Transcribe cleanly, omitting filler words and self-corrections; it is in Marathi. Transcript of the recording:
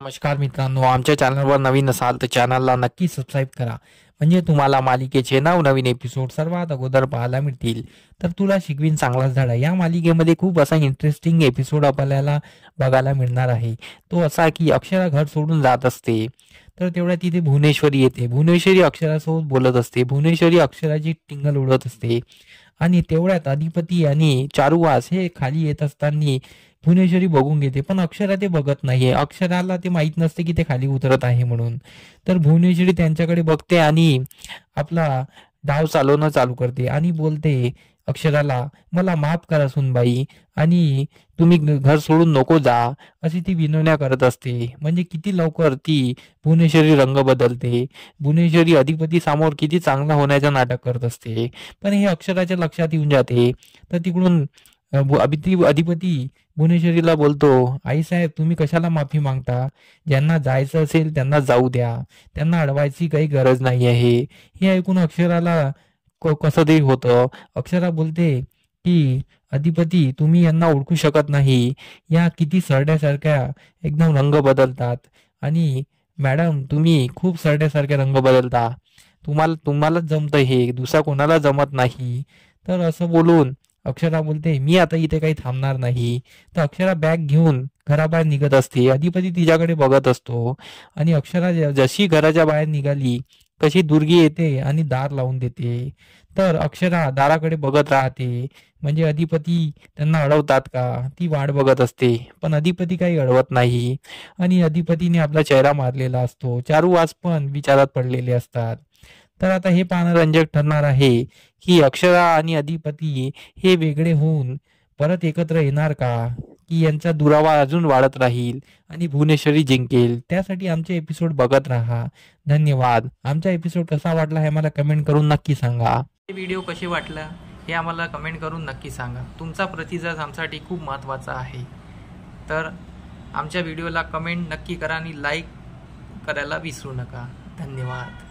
नमस्कार मित्रांनो, आमच्या चॅनलवर नवीन असाल तर चॅनलला नक्की सबस्क्राईब करा, म्हणजे तुम्हाला मालिकेचे नवनवीन एपिसोड सर्वात अगोदर पाहायला मिळतील. तर तुला शिकवीन चांगलाच धडा या मालिकेमध्ये खूप असा इंटरेस्टिंग एपिसोड आपल्याला बघायला मिळणार आहे. तो असा की अक्षरा घर सोडून जात असते. तर तेवढ्या तिथे भुवनेश्वरी येते. भुवनेश्वरी अक्षरासोबत बोलत असते. भुवनेश्वरी अक्षराची टिंगल उडवत असते आणि तेवढ्यात अधिपती आणि चारुवास हे खाली येत असताना भुवनेश्वरी बघून घेते, पण अक्षरा ते बघत नाहीये. अक्षराला ते माहित नसते की ते खाली उतरत आहे म्हणून. तर भुवनेश्वरी त्यांच्याकडे बघते आणि आपला डाव चालवणं चालू करते आणि बोलते अक्षराला, मला माफ करा सुनबाई, आणि तुम्ही घर सोडून नको जा, अशी ती विनवण्या करत असते. म्हणजे किती लवकर ती भुवनेश्वरी रंग बदलते. भुवनेश्वरी अधिपती समोर किती चांगला होण्याचं नाटक करत असते, पण हे अक्षराच्या लक्षात येऊन जाते. तर तिकडून अधिपती भुवनेश्वरीला बोलतो, आई साहेब तुम्ही कशाला माफी मागता? ज्यांना जायचं असेल त्यांना जाऊ द्या, त्यांना अडवायची काही गरज नाही आहे. हे ऐकून अक्षराला कसं तरी होतं. अक्षरा बोलते की अधिपती तुम्ही यांना ओळखू शकत नाही, या किती सरड्यासारख्या एकदम रंग बदलतात, आणि मॅडम तुम्ही खूप सरड्यासारखे रंग बदलता, तुम्हालाच जमतं, हे दुसरा कोणाला जमत नाही. तर असं बोलून अक्षरा बोलते, मी आता इथे काही थांबणार नाही. तर अक्षरा बॅग घेऊन घराबाहेर निघत असते. अधिपती तिच्याकडे बघत असतो आणि अक्षरा जशी घराच्या बाहेर निघाली तशी दुर्गी येते आणि दार लावून देते. तर अक्षरा दाराकडे बघत राहते, म्हणजे अधिपती त्यांना अडवतात का ती वाट बघत असते, पण अधिपती काही अडवत नाही आणि अधिपतीने आपला चेहरा मारलेला असतो. चारुवास पण विचारात पडलेले असतात. तर आता हे पाहणं रंजक ठरणार आहे की अक्षरा आणि अधिपती हे वेगळे होऊन परत एकत्र येणार का, की यांचा दुरावा अजून वाढत राहील आणि भुवनेश्वरी जिंकेल. त्यासाठी आमचे एपिसोड बघत राहा. धन्यवाद. आमचा एपिसोड कसा वाटला हे आम्हाला कमेंट करून नक्की सांगा. हे व्हिडिओ कसे वाटला हे आम्हाला कमेंट करून नक्की सांगा. तुमचा प्रतिसाद आमच्यासाठी खूप महत्त्वाचा आहे. तर आमच्या व्हिडिओला कमेंट नक्की करा आणि लाईक करायला विसरू नका. धन्यवाद.